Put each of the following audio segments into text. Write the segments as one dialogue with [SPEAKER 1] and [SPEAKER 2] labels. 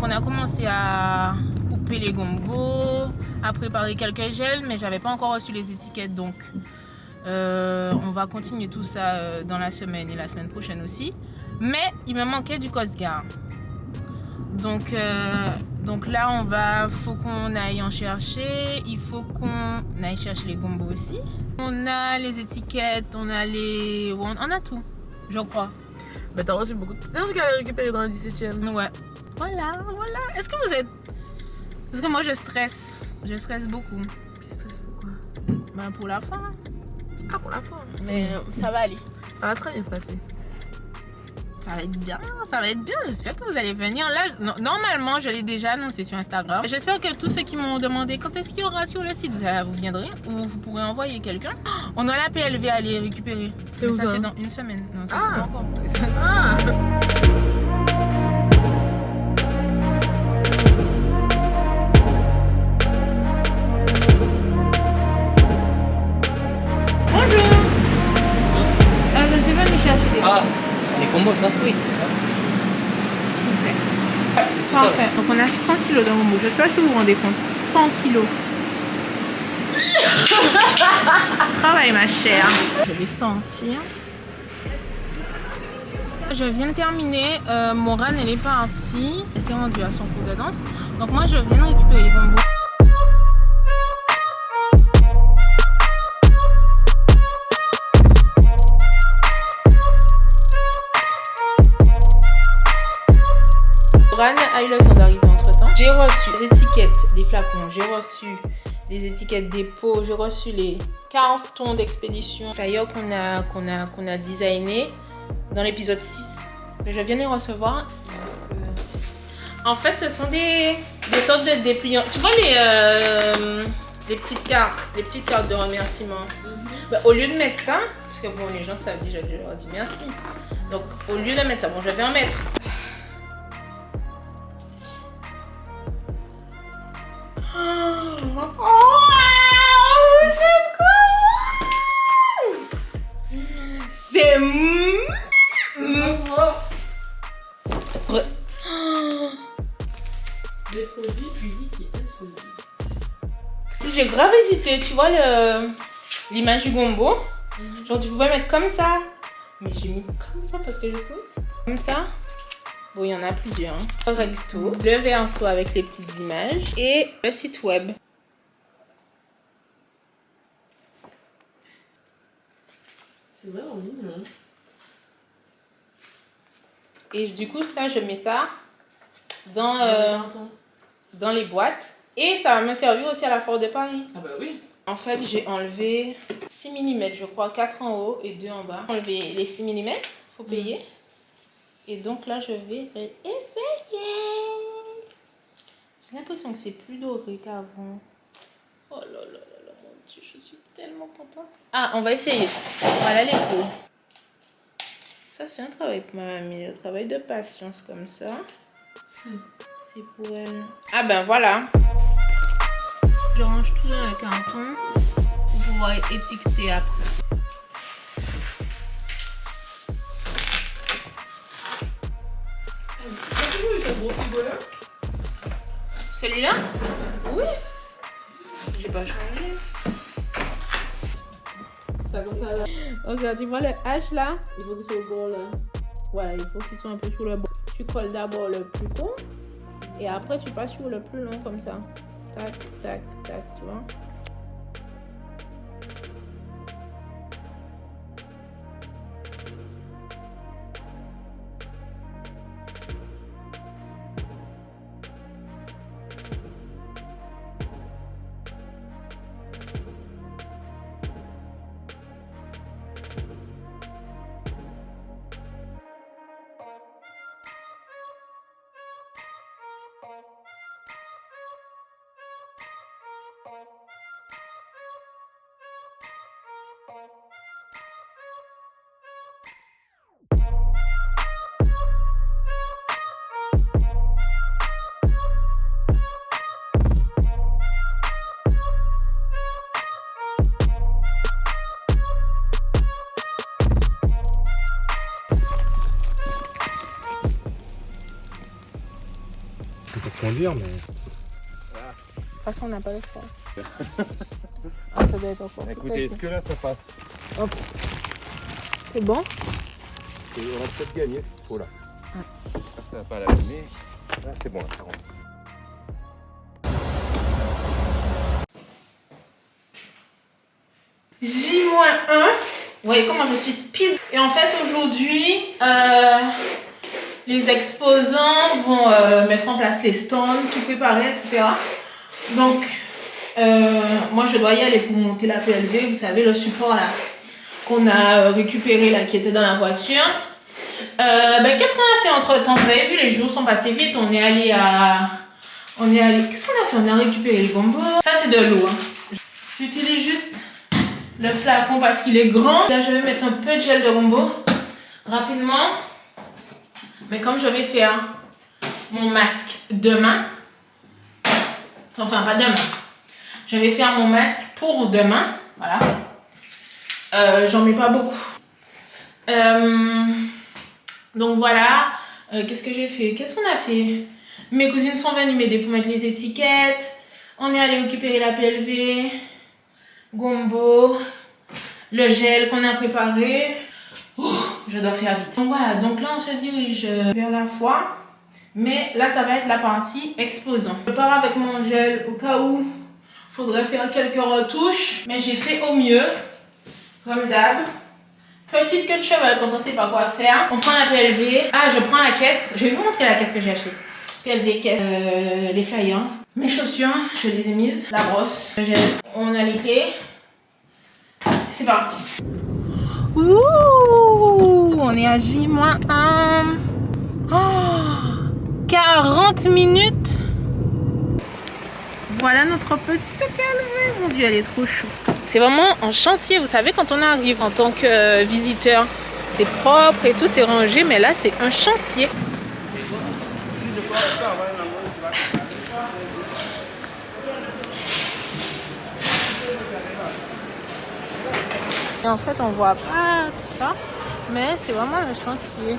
[SPEAKER 1] on a commencé à couper les gombos, à préparer quelques gels, mais j'avais pas encore reçu les étiquettes, donc on va continuer tout ça dans la semaine et la semaine prochaine aussi. Mais il me manquait du Coast Guard. Donc là, faut qu'on aille en chercher. Il faut qu'on aille chercher les gombos aussi. On a les étiquettes, on a tout, je crois.
[SPEAKER 2] Mais t'as reçu beaucoup de... C'est ce qu'elle a récupéré dans le 17e.
[SPEAKER 1] Ouais. Voilà. Est-ce que vous êtes... Parce que moi, je stresse. Je stresse beaucoup.
[SPEAKER 2] Tu stresses pourquoi?
[SPEAKER 1] Ben, pour la fin.
[SPEAKER 2] Ah, pour la fin.
[SPEAKER 1] Mais ça va aller.
[SPEAKER 2] Ça va très bien se passer.
[SPEAKER 1] Ça va être bien. J'espère que vous allez venir. Là, normalement, je l'ai déjà annoncé sur Instagram. J'espère que tous ceux qui m'ont demandé quand est-ce qu'il y aura sur le site, vous viendrez ou vous pourrez envoyer quelqu'un. On a la PLV à aller récupérer.
[SPEAKER 2] C'est où ça?
[SPEAKER 1] C'est dans une semaine. Non, ça c'est pas encore. Bonjour. Je suis venue chercher des...
[SPEAKER 3] Les combos, ça?
[SPEAKER 1] Oui. S'il vous plaît. Parfait. Donc on a 100 kilos de gombos. Je ne sais pas si vous vous rendez compte. 100 kilos. Travail ma chère. Je vais sortir. Je viens de terminer. Morane elle est partie. Elle s'est rendue à son cours de danse. Donc moi je viens de récupérer les gombos. Morane a eu le temps d'arriver entre temps. J'ai reçu les étiquettes des flacons, j'ai reçu les étiquettes des pots, j'ai reçu les cartons d'expédition d'ailleurs qu'on a designé dans l'épisode 6. Je viens de les recevoir. En fait, ce sont des sortes de dépliants. Tu vois les petites cartes de remerciement. Bah, au lieu de mettre ça, parce que bon, les gens savent déjà que je leur dis merci. Donc, au lieu de mettre ça, bon, je vais en mettre.
[SPEAKER 2] Les produits, tu dis qui est exclusif.
[SPEAKER 1] J'ai grave hésité, tu vois l'image du gombo. Genre tu pouvais mettre comme ça. Mais j'ai mis comme ça parce que je trouve. Comme ça. Bon, il y en a plusieurs. Hein. Recto. Le verso avec les petites images. Et le site web.
[SPEAKER 2] C'est vraiment mignon.
[SPEAKER 1] Et du coup, ça, je mets ça dans les boîtes. Et ça va me servir aussi à la Foire de Paris.
[SPEAKER 2] Ah bah oui.
[SPEAKER 1] En fait, j'ai enlevé 6 mm, je crois, 4 en haut et 2 en bas. J'ai enlevé les 6 mm, faut payer. Et donc là, je vais essayer. J'ai l'impression que c'est plus doré qu'avant. Oh là là là là, mon Dieu, je suis tellement contente. Ah, on va essayer. Voilà les pots. Ça, c'est un travail pour ma mamie, un travail de patience comme ça. C'est pour elle. Ah ben voilà. Je range tout dans le carton pour pouvoir étiqueter après.
[SPEAKER 2] T'as toujours eu ce gros frigo là?
[SPEAKER 1] Celui-là? Oui. J'ai pas changé.
[SPEAKER 2] Ça comme ça là.
[SPEAKER 1] Regarde, tu vois le H là?
[SPEAKER 2] Il faut qu'il soit au bord là.
[SPEAKER 1] Voilà, il faut qu'il soit un peu sur le bord. Tu colles d'abord le plus court et après tu passes sur le plus long comme ça. Tac, tac, tac, tu vois?
[SPEAKER 3] dire, mais...
[SPEAKER 1] De toute façon, on n'a pas le choix. Ah, ça doit être encore.
[SPEAKER 3] Écoutez, est-ce que là, ça passe?
[SPEAKER 1] Hop. C'est bon?
[SPEAKER 3] On va peut-être gagner ce qu'il faut là. Ça va pas l'allumer. Là, c'est bon, là, ça rentre.
[SPEAKER 1] J-1. Vous voyez comment je suis speed. Et en fait, aujourd'hui, les exposants vont mettre en place les stands, tout préparer, etc. Donc, moi, je dois y aller pour monter la PLV. Vous savez, le support là qu'on a récupéré là, qui était dans la voiture. Qu'est-ce qu'on a fait entre temps? Vous avez vu, les jours sont passés vite. On est allé à... Qu'est-ce qu'on a fait? On a récupéré le gombo. Ça, c'est de l'eau. Hein. J'utilise juste le flacon parce qu'il est grand. Là, je vais mettre un peu de gel de gombo rapidement. Mais comme je vais faire mon masque demain, enfin pas demain, je vais faire mon masque pour demain. Voilà. J'en mets pas beaucoup. Donc voilà. Qu'est-ce que j'ai fait? Qu'est-ce qu'on a fait? Mes cousines sont venues m'aider pour mettre les étiquettes. On est allé récupérer la PLV. Gombo, le gel qu'on a préparé. Je dois faire vite. Donc voilà, donc là on se dirige vers la foire. Mais là ça va être la partie exposant. Je pars avec mon gel au cas où il faudrait faire quelques retouches. Mais j'ai fait au mieux, comme d'hab. Petite queue de cheval quand on sait pas quoi faire. On prend la PLV. Ah, je prends la caisse. Je vais vous montrer la caisse que j'ai achetée. PLV, caisse, les flyers. Mes chaussures, je les ai mises. La brosse, le gel. On a les clés. C'est parti. Ouh, on est à J-1. Oh, 40 minutes. Voilà notre petite PLV. Mon Dieu, elle est trop chou. C'est vraiment en chantier. Vous savez, quand on arrive en tant que visiteur, c'est propre et tout, c'est rangé. Mais là, c'est un chantier. Et en fait, on voit pas tout ça, mais c'est vraiment un chantier.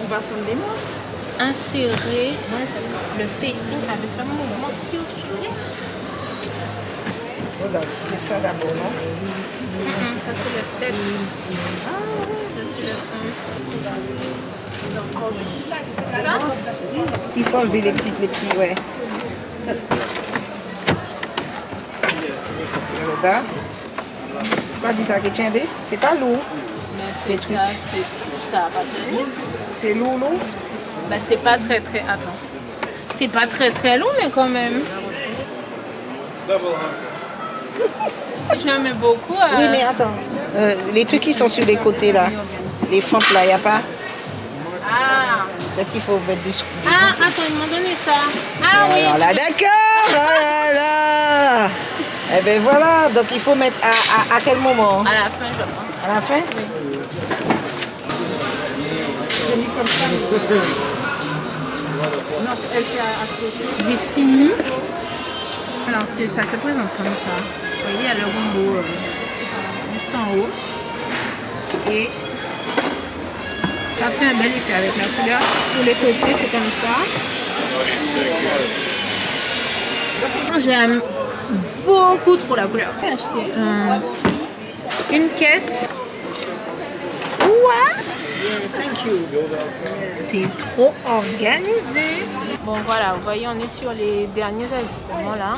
[SPEAKER 1] On va prendre des mots. Insérer le facing avec un mouvement circulaire.
[SPEAKER 4] Regarde, c'est ça d'abord, non?
[SPEAKER 1] Ça c'est le 7. Ah oui, ça c'est le 1.
[SPEAKER 4] Il faut enlever les petits, ouais. Le bas. Pas dit ça que tiens, c'est pas lourd.
[SPEAKER 1] Mais c'est ça, ça va pas tenir.
[SPEAKER 4] C'est lourd.
[SPEAKER 1] Bah c'est pas très, attends. C'est pas très long, mais quand même. Si je mets beaucoup...
[SPEAKER 4] Oui, mais attends. Les trucs qui sont sur les côtés, là. Les fentes, là, il n'y a pas.
[SPEAKER 1] Ah.
[SPEAKER 4] Peut-être qu'il faut mettre du...
[SPEAKER 1] Ah, attends, ils m'ont donné ça. Ah oui.
[SPEAKER 4] Alors là, d'accord. Oh là là. Eh ben voilà. Donc, il faut mettre à quel moment?
[SPEAKER 1] À la fin, je pense.
[SPEAKER 4] À la fin?
[SPEAKER 1] Oui.
[SPEAKER 4] J'ai mis comme ça.
[SPEAKER 1] Non, elle s'est accrochée. J'ai fini. Alors, ça se présente comme ça. Vous voyez, il y a le gombo juste en haut. Et ça fait un bel effet avec la couleur. Sur les côtés, c'est comme ça. J'aime beaucoup trop la couleur. J'ai acheté une caisse. Ouais. C'est trop organisé. Bon voilà, vous voyez, on est sur les derniers ajustements là.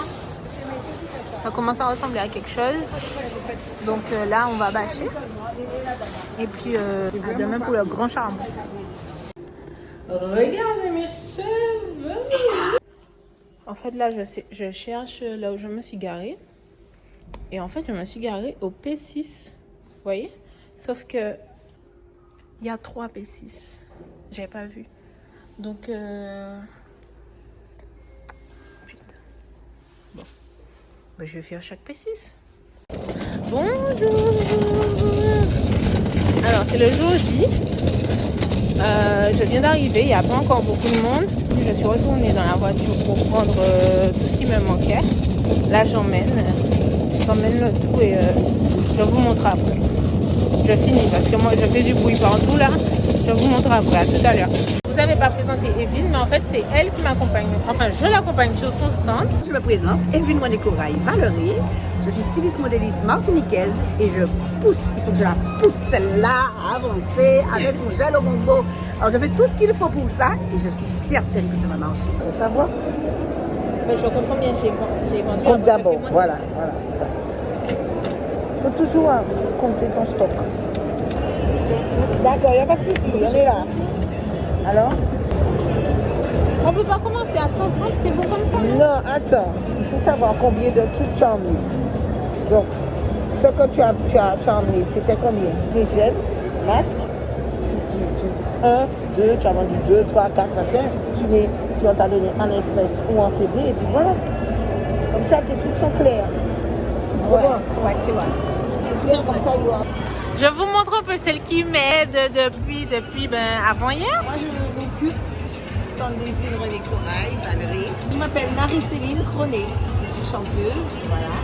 [SPEAKER 1] Ça commence à ressembler à quelque chose. Donc là, on va bâcher. Et puis à demain pour le grand charbon. Regardez mes cheveux. En fait là, je cherche là où je me suis garée. Et en fait, je me suis garée au P6. Vous voyez? Sauf que il y a 3 P6. J'avais pas vu. Donc putain. Bon. Ben, je vais faire chaque P6. Bonjour. Alors c'est le jour J. Je viens d'arriver, il n'y a pas encore beaucoup de monde. Je suis retournée dans la voiture pour prendre tout ce qui me manquait. Là j'emmène ramène le tout et je vous montre après. Je finis parce que moi je fais du bruit partout là. Je vous montre après, à tout à l'heure. Vous n'avez pas présenté Evelyne, mais en fait c'est elle qui m'accompagne. Enfin je l'accompagne sur son stand.
[SPEAKER 4] Je me présente, Evelyne Monet-Corail Valérie. Je suis styliste modéliste martiniquaise et je pousse, il faut que je la pousse celle-là à avancer avec son gel au bonbon. Alors je fais tout ce qu'il faut pour ça et je suis certaine que ça va marcher. Vous savez savoir?
[SPEAKER 1] Mais je compte combien j'ai vendu.
[SPEAKER 4] Compte d'abord, voilà, c'est ça. Il faut toujours compter ton stock. D'accord, il n'y a pas de souci, on est là. Alors?
[SPEAKER 1] On peut pas commencer à 130, c'est bon comme ça?
[SPEAKER 4] Non, attends, il faut savoir combien de trucs tu as emmené. Donc, ce que tu as emmené, c'était combien? Les gels, masques, 1, 2, tu as vendu 2, 3, 4, machin. Tu mets, si on t'a donné en espèces ou en CB, et puis voilà. Comme ça, tes trucs sont clairs. Tu comprends?
[SPEAKER 1] Ouais, c'est vrai.
[SPEAKER 4] C'est clair, comme ça, il y aura.
[SPEAKER 1] Je vous montre un peu celle qui m'aide depuis avant-hier.
[SPEAKER 4] Moi, je m'occupe du stand d'Evelyne Monet-Corail Valérie. Je m'appelle Marie-Céline Cronet. Je suis chanteuse, voilà.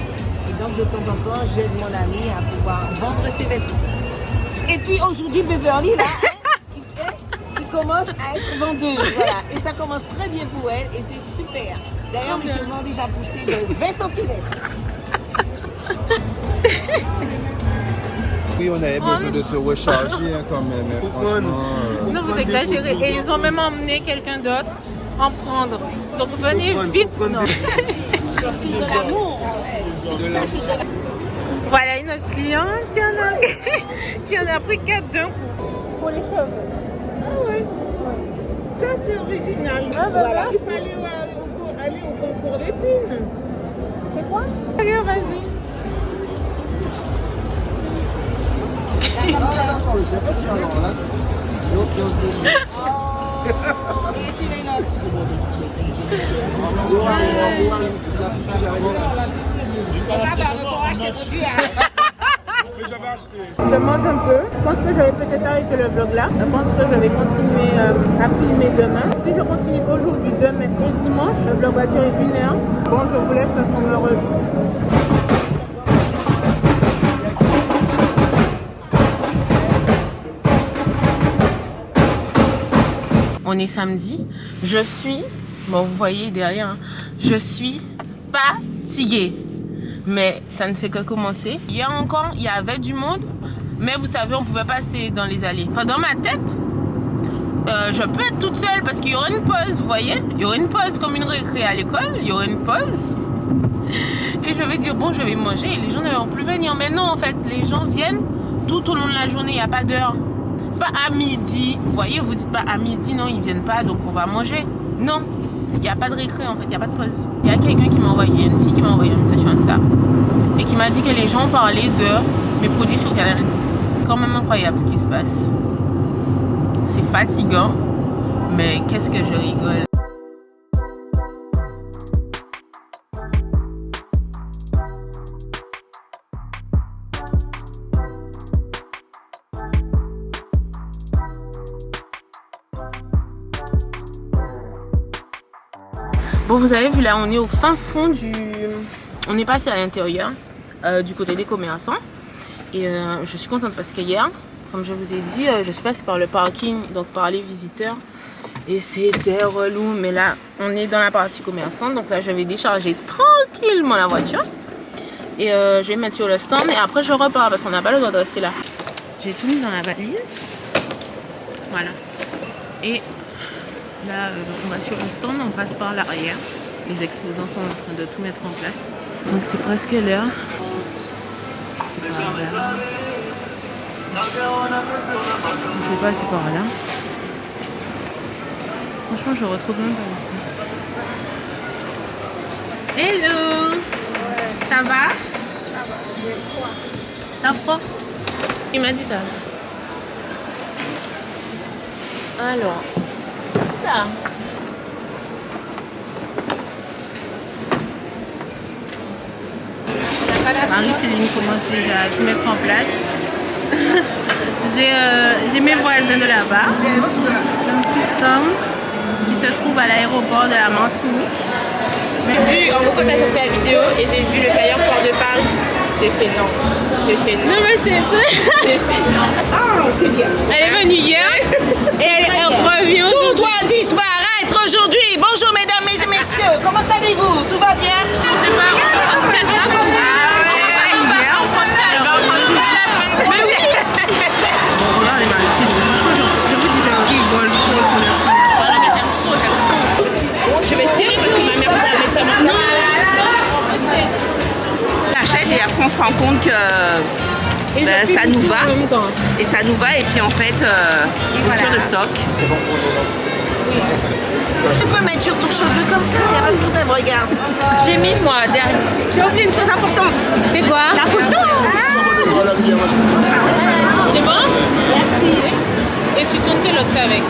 [SPEAKER 4] Et donc, de temps en temps, j'aide mon amie à pouvoir vendre ses vêtements. Et puis, aujourd'hui, Beverly, là, qui commence à être vendeuse, voilà. Et ça commence très bien pour elle et c'est super. D'ailleurs, mes cheveux ont déjà poussé de 20 cm.
[SPEAKER 5] Oui, on avait besoin de se recharger quand même, mais franchement...
[SPEAKER 1] Non, vous exagérez. Et ils ont même emmené quelqu'un d'autre en prendre. Donc venez vite. Non.
[SPEAKER 4] C'est de l'amour.
[SPEAKER 1] Voilà une autre cliente qui en a pris 4 d'un coup. Pour les cheveux.
[SPEAKER 6] Ah oui. Ça c'est original.
[SPEAKER 4] Voilà.
[SPEAKER 6] Il fallait aller au concours d'épines.
[SPEAKER 1] C'est quoi? Vas-y.
[SPEAKER 5] Ah d'accord, je sais pas si alors là...
[SPEAKER 1] Je mange un peu. Je pense que je vais peut-être arrêter le vlog là. Je pense que je vais continuer à filmer demain. Si je continue aujourd'hui, demain et dimanche, le vlog va durer 1 heure. Bon, je vous laisse parce qu'on me rejoint. On est samedi. Je suis, bon vous voyez derrière, hein, je suis fatiguée. Mais ça ne fait que commencer. Hier encore, il y avait du monde. Mais vous savez, on pouvait passer dans les allées. Enfin, dans ma tête, je peux être toute seule parce qu'il y aura une pause, vous voyez. Il y aura une pause comme une récré à l'école. Il y aura une pause. Et je vais dire, bon, je vais manger. Et les gens ne vont plus venir. Mais non, en fait, les gens viennent tout au long de la journée. Il n'y a pas d'heure. C'est pas à midi. Vous voyez, vous dites pas à midi, non, ils viennent pas, donc on va manger. Non. Il n'y a pas de récré en fait, il n'y a pas de pause. Il y a quelqu'un qui m'a envoyé, une fille qui m'a envoyé un message sur Insta et qui m'a dit que les gens parlaient de mes produits sur Canal 10. Quand même incroyable ce qui se passe. C'est fatigant, mais qu'est-ce que je rigole. Bon, vous avez vu là, on est au fin fond du... On est passé à l'intérieur, du côté des commerçants. Et je suis contente parce que hier, comme je vous ai dit, je suis passée par le parking, donc par les visiteurs. Et c'était relou. Mais là, on est dans la partie commerçante. Donc là, je vais décharger tranquillement la voiture. Et je vais mettre sur le stand. Et après, je repars parce qu'on n'a pas le droit de rester là. J'ai tout mis dans la valise. Voilà. Et... là, on va sur le stand, on passe par l'arrière. Les exposants sont en train de tout mettre en place. Donc c'est presque l'heure. C'est par là. Je vais passer par là. Franchement, je retrouve même pas ça. Hello! Ça va? T'as froid? Il m'a dit ça. Alors... ça. Marie-Céline commence déjà à tout mettre en place. J'ai mes voisins de là-bas. Un petit stand qui se trouve à l'aéroport de la Martinique.
[SPEAKER 7] J'ai vu, en gros, quand tu as sorti la vidéo et j'ai vu le flyer Port de Paris. J'ai fait non. J'ai fait non.
[SPEAKER 1] Non, mais c'est...
[SPEAKER 7] J'ai fait non.
[SPEAKER 4] Ah, c'est bien.
[SPEAKER 1] Elle est venue hier et elle revient
[SPEAKER 4] Tout
[SPEAKER 1] aujourd'hui.
[SPEAKER 4] doit disparaître aujourd'hui. Bonjour mesdames et messieurs, comment allez-vous? Tout va bien?
[SPEAKER 7] C'est pas on prend 4 ans comme ça. On prend 4 ans. Mais oui.
[SPEAKER 2] Regarde les magazines. Franchement, je vous dis, j'ai un rigole trop sur le ski.
[SPEAKER 7] Voilà, mais j'aime trop, Je vais serrer parce que ma mère va mettre ça maintenant.
[SPEAKER 8] On achète et après on se rend compte que ça nous va. Et ça nous va et puis en fait, rupture de stock.
[SPEAKER 4] Tu peux mettre sur ton cheveu comme ça, il n'y a pas de problème, regarde.
[SPEAKER 1] J'ai mis moi derrière.
[SPEAKER 4] J'ai oublié une chose importante.
[SPEAKER 1] C'est quoi?
[SPEAKER 4] La photo.
[SPEAKER 1] C'est bon? Merci. Et tu tournes tes locks avec.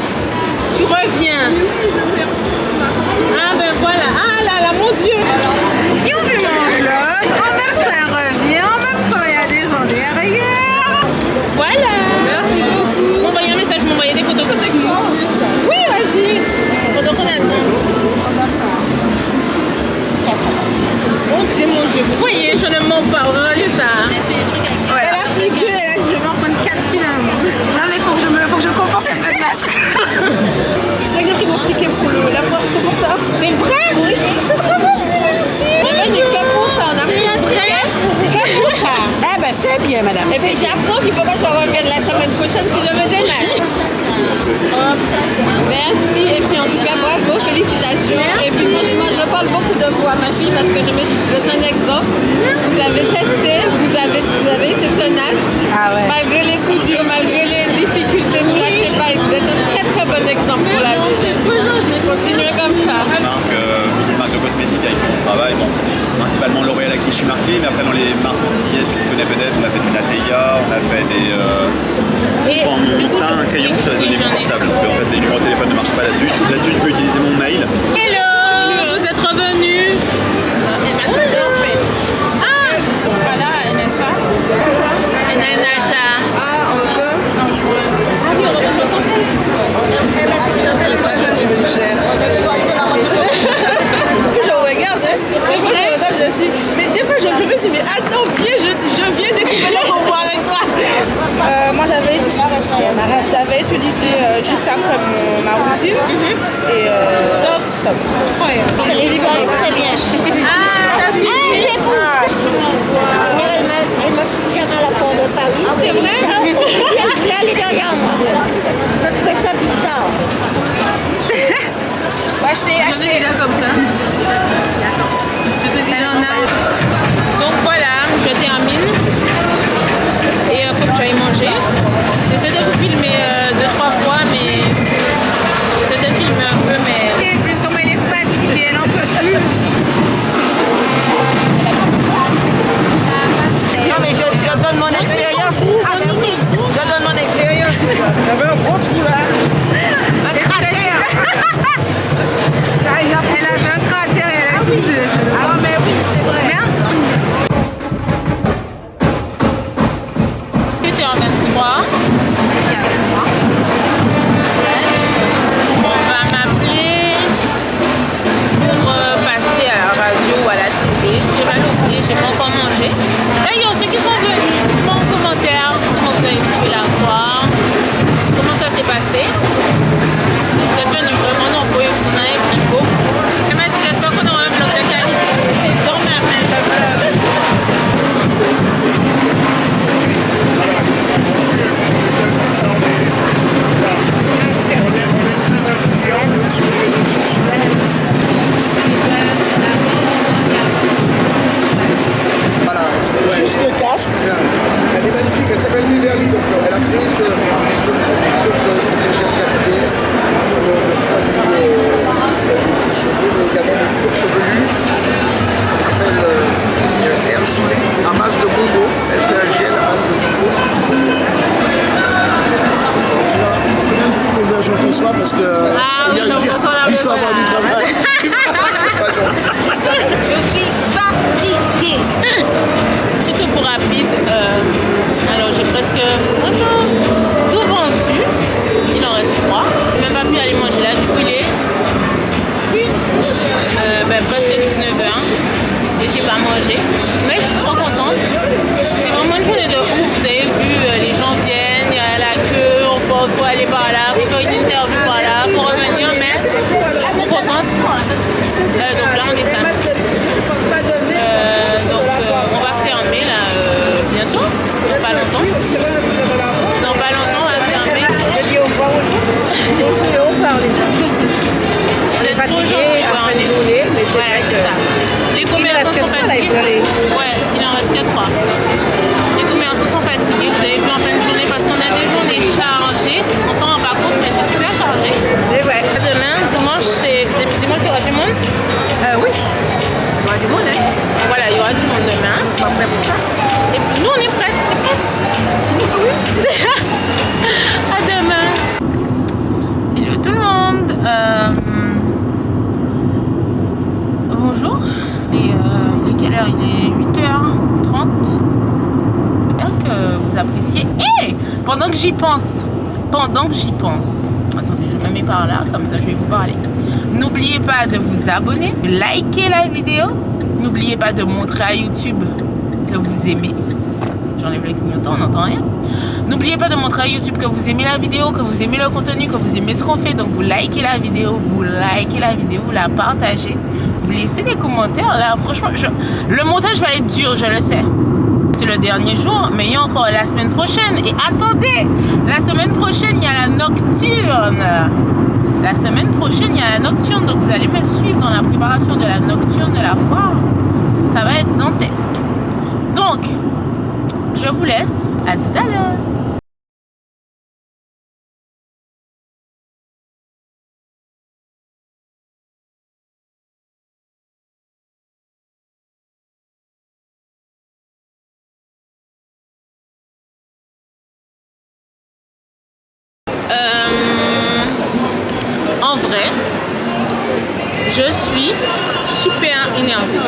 [SPEAKER 1] Tu reviens. Ah ben voilà. Ah là là, mon Dieu.
[SPEAKER 6] Qui ont vu mon vlog? En même temps, elle revient. En même temps, il y a des gens derrière.
[SPEAKER 1] Voilà. Merci beaucoup. M'envoyer un message, m'envoyer des photos. Oui, vas-y. Pendant qu'on attend. Oh mon Dieu. Vous voyez, je ne mens pas. Regardez ça.
[SPEAKER 6] Elle a pris 2, elle a dit je vais en prendre 4 finalement. Non mais faut que je compense cette peu de masque. Je sais que j'ai pris mon ticket pour la fois comment ça.
[SPEAKER 1] C'est vrai? Oui.
[SPEAKER 7] On a du capousse, on a pris un ticket.
[SPEAKER 4] Eh ben c'est bien madame.
[SPEAKER 7] Et puis j'apprends qu'il faut pas que je revienne la semaine prochaine si je me délaisse. Hop. Merci. Et puis en tout cas, bravo, félicitations. Et puis franchement, je parle beaucoup de vous à ma fille parce que je vous êtes un exemple. Vous avez testé, vous avez été tenace.
[SPEAKER 4] Ah ouais.
[SPEAKER 7] Malgré les coups durs, malgré les difficultés, vous lâchez pas. Et vous êtes un très très bon exemple pour la vie. Continuez comme ça.
[SPEAKER 3] Une marque de cosmétiques avec qui on travaille, bon, c'est principalement L'Oréal avec qui je suis marqué, mais après dans les marques antillaises, tu connais peut-être, on a fait du Nateya, on a fait des...
[SPEAKER 1] Et
[SPEAKER 3] du coup, un crayon, je t'avais donné mon portable, parce qu'en fait les numéros de téléphone ne marchent pas là-dessus. Là-dessus, tu peux utiliser mon mail.
[SPEAKER 1] hello, vous êtes revenus.
[SPEAKER 7] Et maintenant, en fait.
[SPEAKER 1] Ah, c'est pas là, NSA.
[SPEAKER 7] Nanacha.
[SPEAKER 1] Ah, en jeu? En joueur. Ah oui, on va faire ça.
[SPEAKER 6] Je regarde, hein. Je suis. Mais des fois je me dis mais attends, viens, je viens découvrir le convoi avec toi. Moi j'avais utilisé juste après ma routine. Et top.
[SPEAKER 1] Il est très bien. Ah, t'as suivi?
[SPEAKER 7] C'est fou.
[SPEAKER 9] Elle m'a soutenu à la porte de Paris.
[SPEAKER 6] C'est vrai?
[SPEAKER 9] Elle est allée derrière moi. Je trouvais ça bizarre.
[SPEAKER 1] Acheter déjà comme ça. Donc voilà, je termine. Et il faut que j'aille manger. J'essaie de vous filmer 2-3 fois, mais j'essaie de filmer un peu, mais...
[SPEAKER 6] Et puis comme elle est fatiguée, elle en peut plus.
[SPEAKER 4] Non mais je donne mon expérience. Je donne mon expérience.
[SPEAKER 5] Il y avait un gros trou là.
[SPEAKER 4] Un cratère.
[SPEAKER 6] Elle avait un cratère et elle a tout dit.
[SPEAKER 4] Ah mais oui, c'est vrai.
[SPEAKER 6] Merci.
[SPEAKER 1] C'était en 23. On va m'appeler pour passer à la radio ou à la télé. J'ai mal au pied, j'ai pas encore mangé. D'ailleurs, ceux qui sont venus, dites-moi en commentaire comment vous avez trouvé la foire, comment ça s'est passé. Vous êtes venus vraiment nombreux, vous en avez pris beaucoup. Elle m'a dit, j'espère qu'on aura un vlog de qualité. C'est dans ma main le vlog.
[SPEAKER 5] Juste le casque. Elle est magnifique, elle s'appelle Niverly, donc elle a pris ce chevelu. Elle s'appelle Air Soulé à masse de bonbons. Elle fait un gel à masse de bonbons. Il faut bien proposer à Jean-François parce que
[SPEAKER 1] Ah oui, Jean-François,
[SPEAKER 5] il faut avoir du travail.
[SPEAKER 4] Je suis fatiguée.
[SPEAKER 1] Petit topo rapide. Alors j'ai presque tout vendu. Il en reste 3. J'ai même pas pu aller manger là. Du coup il est presque 19h. Et j'ai pas mangé. Mais je suis trop contente. aller par là, faut faire une interview par là, faut revenir, mais je suis trop contente. Donc là, on est samedi. Donc on va fermer là bientôt, dans pas longtemps. Dans pas longtemps, on va fermer.
[SPEAKER 6] Je dis au revoir aux gens. Je dis au revoir les gens.
[SPEAKER 1] On est trop gentils, quoi.
[SPEAKER 6] On est journée, mais c'est
[SPEAKER 1] voilà,
[SPEAKER 6] vrai
[SPEAKER 1] c'est ça. Les commerçants sont fatigués. Ouais, il en reste que 3. Les commerçants sont fatigués, vous avez vu en fin de journée, parce qu'on a des journées chargées. On s'en rend pas compte, mais c'est super chargé.
[SPEAKER 6] Et ouais.
[SPEAKER 1] Demain, dimanche, dimanche, il y aura du monde.
[SPEAKER 6] Oui. Il y aura du monde, hein.
[SPEAKER 1] Voilà, il y aura du monde demain.
[SPEAKER 6] On va prêt pour ça.
[SPEAKER 1] Et puis nous, on est prêts. T'es prête? Oui. À demain. Hello tout le monde. Bonjour. Il est quelle heure? Il est 8h30. J'espère que vous appréciez. Et pendant que j'y pense. Attendez, je me mets par là, comme ça je vais vous parler. N'oubliez pas de vous abonner, de liker la vidéo. N'oubliez pas de montrer à YouTube que vous aimez. J'enlève le clignotant, on n'entend rien. N'oubliez pas de montrer à YouTube que vous aimez la vidéo, que vous aimez le contenu, que vous aimez ce qu'on fait. Donc vous likez la vidéo, vous la partagez. Vous laissez des commentaires. Là, franchement, le montage va être dur, je le sais. C'est le dernier jour, mais il y a encore la semaine prochaine. Et attendez, la semaine prochaine, il y a la nocturne. La semaine prochaine, il y a la nocturne. Donc vous allez me suivre dans la préparation de la nocturne de la foire. Ça va être dantesque. Donc, je vous laisse. À tout à l'heure. En vrai, je suis super énervée.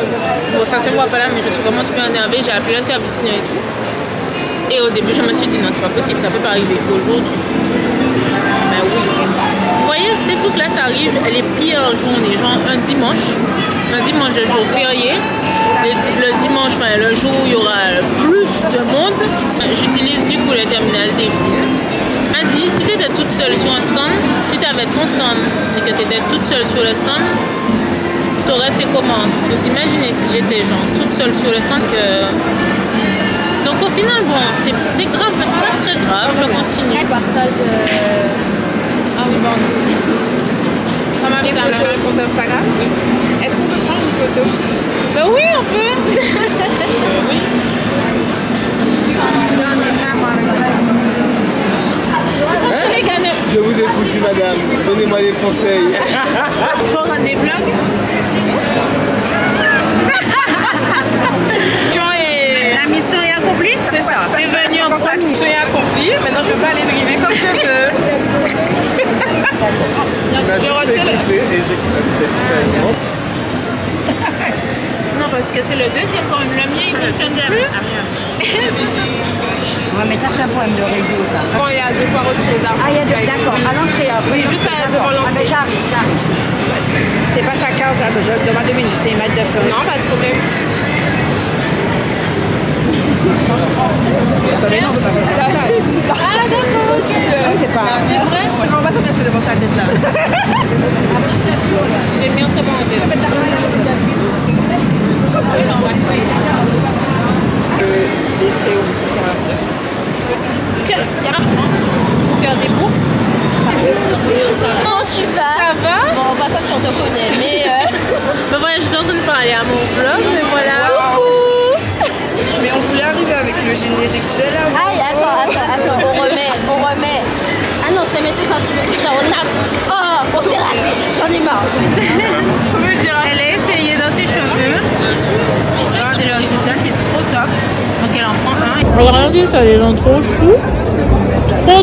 [SPEAKER 1] Bon, ça se voit pas là, mais je suis vraiment super énervée. J'ai appelé le service client et tout. Et au début, je me suis dit non, c'est pas possible, ça peut pas arriver aujourd'hui. Mais oui. Vous voyez, ces trucs-là, ça arrive les pires journées. Genre un dimanche, le jour férié. Le dimanche, enfin, le jour où il y aura plus de monde, j'utilise du coup le terminal des villes. M'a dit, si tu étais toute seule sur un stand, si tu avais ton stand et que tu étais toute seule sur le stand, tu aurais fait comment? Vous imaginez si j'étais genre toute seule sur le stand que... Donc au final, bon, c'est grave, mais c'est pas très grave, je continue.
[SPEAKER 7] Je partage...
[SPEAKER 1] Ah oui, bon. Ça m'a fait
[SPEAKER 6] Vous avez un compte Instagram? Est-ce qu'on peut prendre une photo?
[SPEAKER 1] Ben oui, on peut.
[SPEAKER 6] Oui.
[SPEAKER 10] Je vous ai foutu, madame. Donnez-moi des conseils.
[SPEAKER 1] Tu regardes des vlogs? La mission est accomplie?
[SPEAKER 6] C'est ça.
[SPEAKER 1] C'est venu en
[SPEAKER 6] La mission est accomplie. Maintenant, je peux aller driver comme je veux.
[SPEAKER 10] Je retire et j'écoute.
[SPEAKER 1] Non, parce que c'est le deuxième quand même. Le mien, il fonctionne plus.
[SPEAKER 9] Ouais, mais ça, c'est un problème de réseau, ça.
[SPEAKER 7] Bon, il y a deux fois retiré d'argent.
[SPEAKER 9] Ah, il y a deux, d'accord. À l'entrée, après.
[SPEAKER 7] Oui, juste devant
[SPEAKER 9] Ah, ben
[SPEAKER 7] l'entrée.
[SPEAKER 9] j'arrive. C'est pas sa carte, attends, je demande 2 minutes, c'est une mètre de feu.
[SPEAKER 7] Non, pas de problème.
[SPEAKER 9] Attendez, non, on peut pas faire ça.
[SPEAKER 7] Ah, d'accord aussi.
[SPEAKER 9] C'est pas...
[SPEAKER 7] C'est vrai?
[SPEAKER 6] On va s'en bien fait devant sa tête là.
[SPEAKER 1] J'ai bien commandé. Faire des boucles.
[SPEAKER 7] Non, super.
[SPEAKER 1] Ça va?
[SPEAKER 7] Bon, pas comme si on te connaît, mais...
[SPEAKER 1] Ben voilà, j'étais en train de parler à mon vlog, mais voilà.
[SPEAKER 6] Mais on voulait arriver avec le générique. J'ai la voix.
[SPEAKER 7] Aïe, attends, on remet. Ah non, c'est mettre ça, je veux dire, on nappe. Oh, on s'est raté, j'en ai marre.
[SPEAKER 1] Elle a essayé dans ses cheveux. Regardez le résultat, c'est trop top. Donc elle en prend un. Regardez ça, les gens trop choux.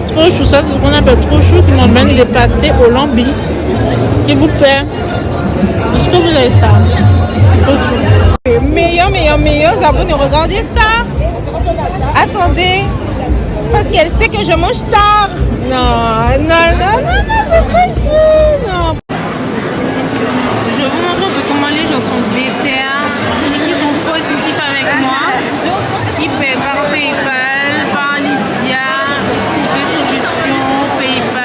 [SPEAKER 1] Trop chou, ça c'est ce qu'on appelle trop chou qui m'emmène des pâtés au lambi. S'il vous plaît. Est-ce que vous avez ça? Trop chou. Meilleur, abonnez, regardez ça. Attendez. Parce qu'elle sait que je mange tard. Non, c'est très chou. Non. Je vous montre un peu comment les gens sont déter. Ils sont positifs avec moi. Ils paient par PayPal, par Lydia, des solutions, PayPal.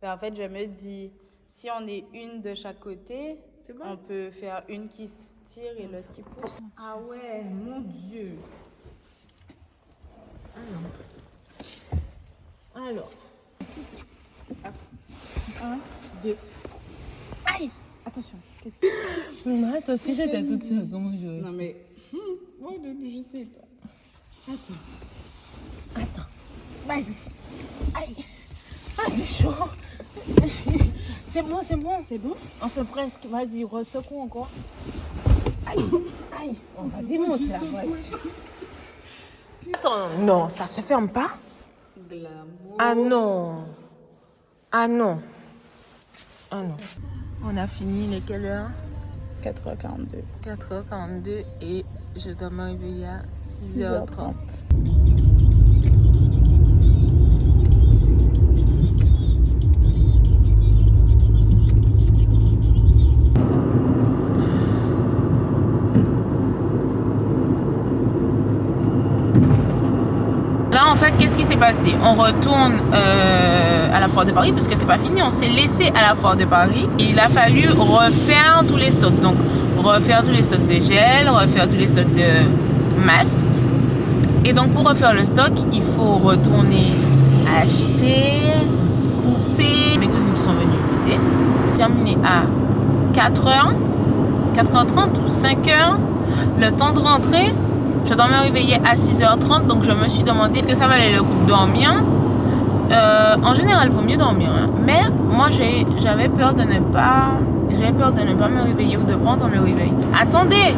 [SPEAKER 11] Ben, en fait, je me dis, si on est une de chaque côté, on peut faire une qui se tire et l'autre qui pousse.
[SPEAKER 1] Ah ouais, mon Dieu. Alors. 1, 2. Aïe! Attention, qu'est-ce que...
[SPEAKER 2] Mais attends, si j'étais toute seule, comment je...
[SPEAKER 1] Non mais... Moi, au début, je sais pas. Attends. Vas-y. Aïe. Ah, c'est chaud. C'est bon, c'est bon. C'est bon? Enfin, presque. Vas-y, ressecoue encore. Aïe. Aïe. On va démonter la voiture. Attends, non, ça se ferme pas?
[SPEAKER 11] Glamour.
[SPEAKER 1] Ah non. Ah non. Ah non. On a fini, il est quelle heure?
[SPEAKER 11] 4h42.
[SPEAKER 1] 4h42 et je dois me réveiller à 6h30. Là, en fait, qu'est-ce qui s'est passé? On retourne à la Foire de Paris, puisque c'est pas fini. On s'est laissé à la Foire de Paris. Il a fallu refaire tous les stocks. Donc, refaire tous les stocks de gel, refaire tous les stocks de masques. Et donc, pour refaire le stock, il faut retourner acheter, couper. Mes cousines qui sont venues m'aider. Terminé à 4h, 4h30 ou 5h. Le temps de rentrer. Je dois me réveiller à 6h30, donc je me suis demandé est-ce que ça valait le coup de dormir. En général, il vaut mieux dormir, hein. Mais moi, j'avais peur de ne pas me réveiller ou de pas entendre le réveil. Attendez,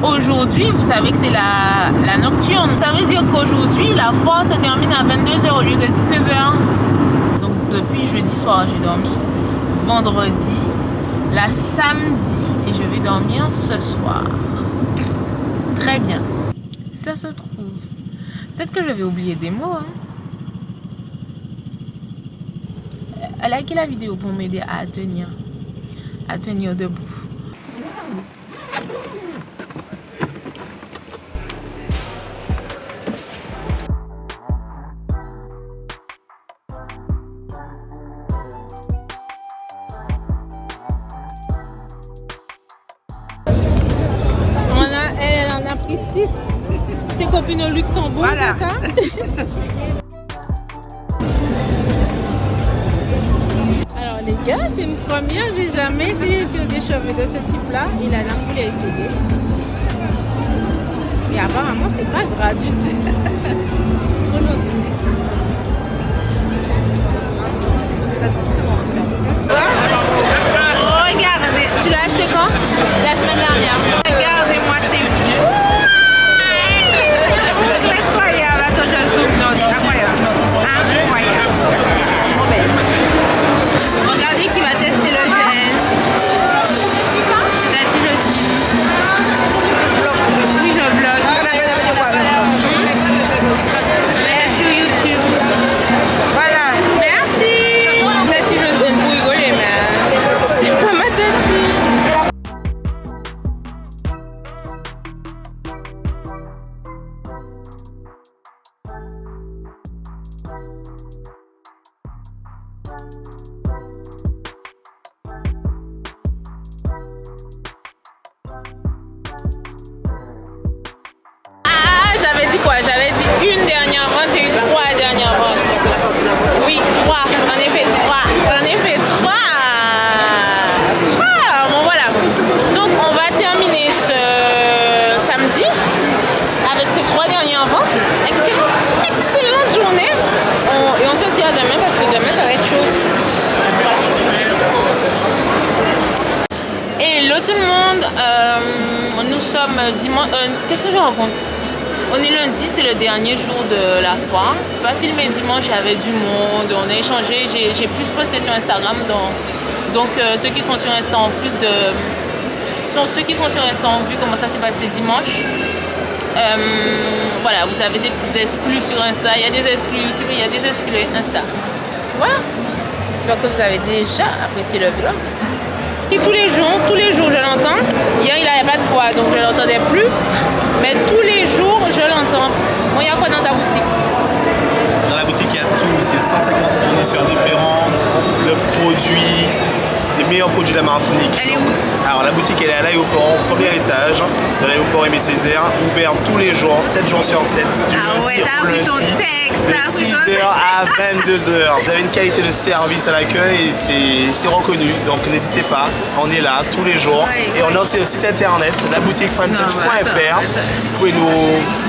[SPEAKER 1] aujourd'hui, vous savez que c'est la nocturne. Ça veut dire qu'aujourd'hui, la foire se termine à 22h au lieu de 19h. Donc depuis jeudi soir, j'ai dormi. Vendredi, la samedi, et je vais dormir ce soir. Très bien. Ça se trouve. Peut-être que je vais oublier des mots. Hein. Likez la vidéo pour m'aider à tenir debout.
[SPEAKER 2] Elle en a pris 6. Ses copines au Luxembourg,
[SPEAKER 8] voilà.
[SPEAKER 2] C'est ça? Alors les gars, c'est une première. J'ai jamais essayé sur des cheveux de ce type-là. Il a voulu essayer. Et apparemment, c'est pas gras du tout. Trop gentil.
[SPEAKER 1] Regardez, tu l'as acheté quand? La semaine dernière. Regardez-moi ces vieux. C'est incroyable. Attends, je zoome. Non, c'est incroyable. Incroyable. Trop belle. Regardez qui va tester le gel. Là-dessus, je suis. Oui, je vlog. Mais sur YouTube. Voilà. Merci. Là-dessus, je suis pour rigoler, mais c'est pas ma tête. J'avais dit quoi? J'avais dit une dernière vente, j'ai eu 3 dernières ventes. Oui, 3. J'en ai fait 3. J'en ai fait 3. Bon voilà. Donc on va terminer ce samedi avec ces 3 dernières ventes. Excellente journée. Et on se dit à demain parce que demain ça va être chose. Hello tout le monde. Nous sommes dimanche. Qu'est-ce que je raconte? On est lundi, c'est le dernier jour de la foire. J'ai pas filmé dimanche, il y avait du monde, on a échangé, j'ai plus posté sur Instagram. Donc ceux qui sont sur Insta ont vu comment ça s'est passé dimanche. Voilà, vous avez des petites exclus sur Insta, il y a des exclus YouTube, il y a des exclus Insta. Voilà. J'espère que vous avez déjà apprécié le vlog. Et tous les jours je l'entends. Hier il n'avait pas de voix donc je ne l'entendais plus. Mais tous les jours je l'entends. Bon, il y a quoi dans ta boutique?
[SPEAKER 3] Dans la boutique il y a tout, c'est 150 fournisseurs différents.
[SPEAKER 12] la Martinique.
[SPEAKER 8] Elle est où?
[SPEAKER 12] Alors la boutique elle est à l'aéroport, au premier étage de l'aéroport Aimé Césaire, ouvert tous les jours, 7 jours sur 7.
[SPEAKER 8] Ah ouais, t'as appris ton texte,
[SPEAKER 12] de 6h à 22h. Vous avez une qualité de service à l'accueil et c'est reconnu, donc n'hésitez pas, on est là tous les jours. Et on a aussi le site internet, laboutiquefrontouch.fr. Vous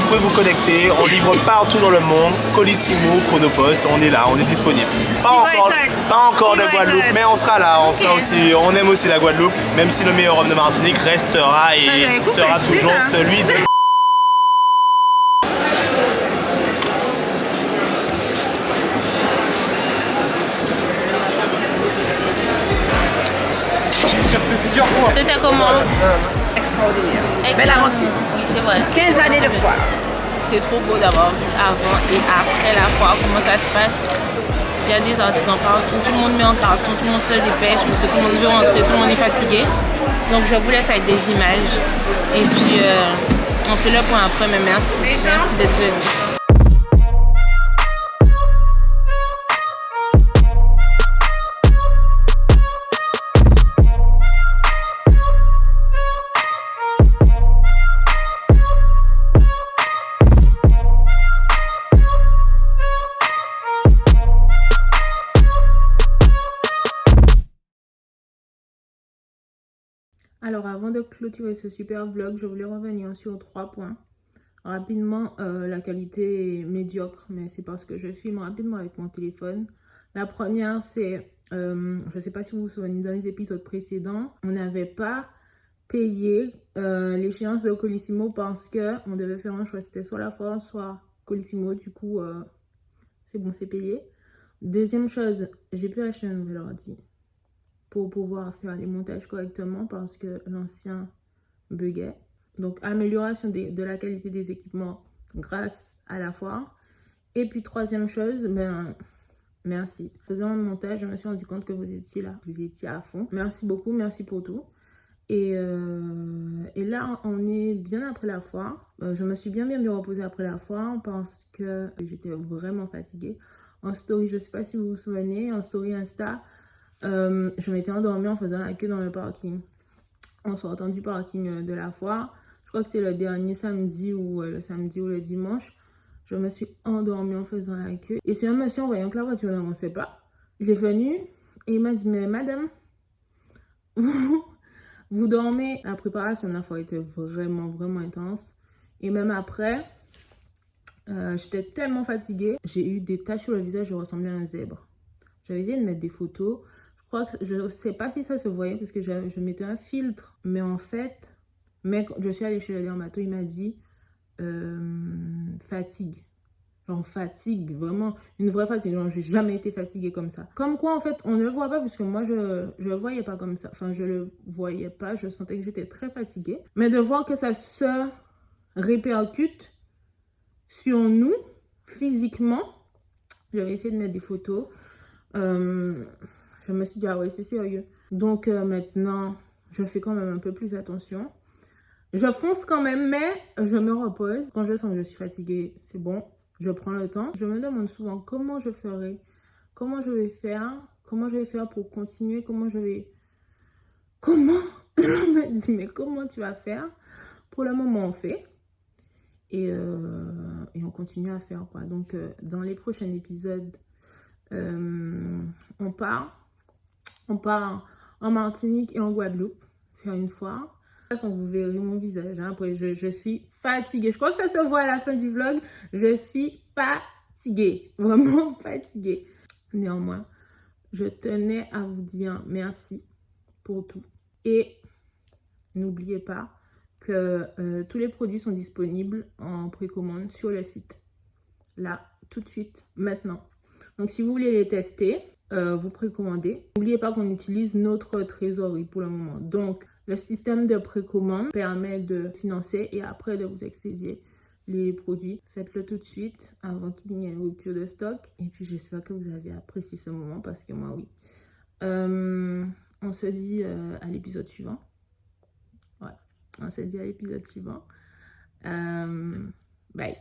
[SPEAKER 12] pouvez vous connecter, on livre partout dans le monde, Colissimo, Chronopost, on est là, on est disponible. Pas encore de Guadeloupe, mais on sera là, on sera aussi, on aime aussi la Guadeloupe, même si le meilleur homme de Martinique restera et sera toujours celui de...
[SPEAKER 2] Plusieurs fois.
[SPEAKER 1] C'était comment?
[SPEAKER 9] Extraordinaire.
[SPEAKER 1] Excellent.
[SPEAKER 9] Belle aventure.
[SPEAKER 1] Oui, c'est vrai.
[SPEAKER 9] 15 années de foire.
[SPEAKER 1] C'est trop beau d'avoir vu avant et après la foire, comment ça se passe. Il y a des artisans partout, tout le monde met en carton, tout le monde se dépêche parce que tout le monde veut rentrer, tout le monde est fatigué. Donc je vous laisse avec des images. Et puis on fait le point après, mais merci. Merci d'être venu. Alors avant de clôturer ce super vlog, je voulais revenir sur 3 points. Rapidement, la qualité est médiocre, mais c'est parce que je filme rapidement avec mon téléphone. La première, c'est, je ne sais pas si vous vous souvenez, dans les épisodes précédents, on n'avait pas payé l'échéance de Colissimo parce qu'on devait faire un choix. C'était soit la foire, soit Colissimo. Du coup, c'est bon, c'est payé. Deuxième chose, j'ai pu acheter un nouvel ordi pour pouvoir faire les montages correctement parce que l'ancien buguait. Donc, amélioration de la qualité des équipements grâce à la foire. Et puis, troisième chose, ben, merci. Faisant le montage, je me suis rendu compte que vous étiez là. Vous étiez à fond. Merci beaucoup, merci pour tout. Et là, on est bien après la foire. Je me suis bien reposée après la foire parce que j'étais vraiment fatiguée. En story, je ne sais pas si vous vous souvenez, en story Insta, je m'étais endormie en faisant la queue dans le parking. En sortant du parking de la foire, je crois que c'est le dernier samedi ou le samedi ou le dimanche, je me suis endormie en faisant la queue. Et c'est un monsieur, en voyant que la voiture n'avançait pas, il est venu et il m'a dit, mais madame, vous dormez. La préparation de la foire était vraiment intense. Et même après, j'étais tellement fatiguée, j'ai eu des taches sur le visage, je ressemblais à un zèbre. J'avais essayé de mettre des photos. Je ne sais pas si ça se voyait parce que je mettais un filtre. Mais en fait, je suis allée chez le dermato, il m'a dit fatigue. Genre fatigue, vraiment une vraie fatigue. Genre, j'ai jamais été fatiguée comme ça. Comme quoi, en fait, on ne le voit pas parce que moi, je le voyais pas comme ça. Enfin, je le voyais pas. Je sentais que j'étais très fatiguée. Mais de voir que ça se répercute sur nous, physiquement, j'avais essayé de mettre des photos. Je me suis dit, ah ouais, c'est sérieux. Donc maintenant, je fais quand même un peu plus attention. Je fonce quand même, mais je me repose. Quand je sens que je suis fatiguée, c'est bon, je prends le temps. Je me demande souvent comment je ferai, comment je vais faire pour continuer, comment je me dis, mais comment tu vas faire? Pour le moment, on fait. Et on continue à faire quoi. Donc, dans les prochains épisodes, on part en Martinique et en Guadeloupe faire une foire. De toute façon, vous verrez mon visage. Hein. Après, je suis fatiguée. Je crois que ça se voit à la fin du vlog. Je suis fatiguée. Vraiment fatiguée. Néanmoins, je tenais à vous dire merci pour tout. Et n'oubliez pas que tous les produits sont disponibles en précommande sur le site. Là, tout de suite, maintenant. Donc, si vous voulez les tester, vous précommandez. N'oubliez pas qu'on utilise notre trésorerie pour le moment. Donc, le système de précommande permet de financer et après de vous expédier les produits. Faites-le tout de suite avant qu'il y ait une rupture de stock. Et puis, j'espère que vous avez apprécié ce moment parce que moi, oui. On se dit à l'épisode suivant. Ouais, on se dit à l'épisode suivant. Bye.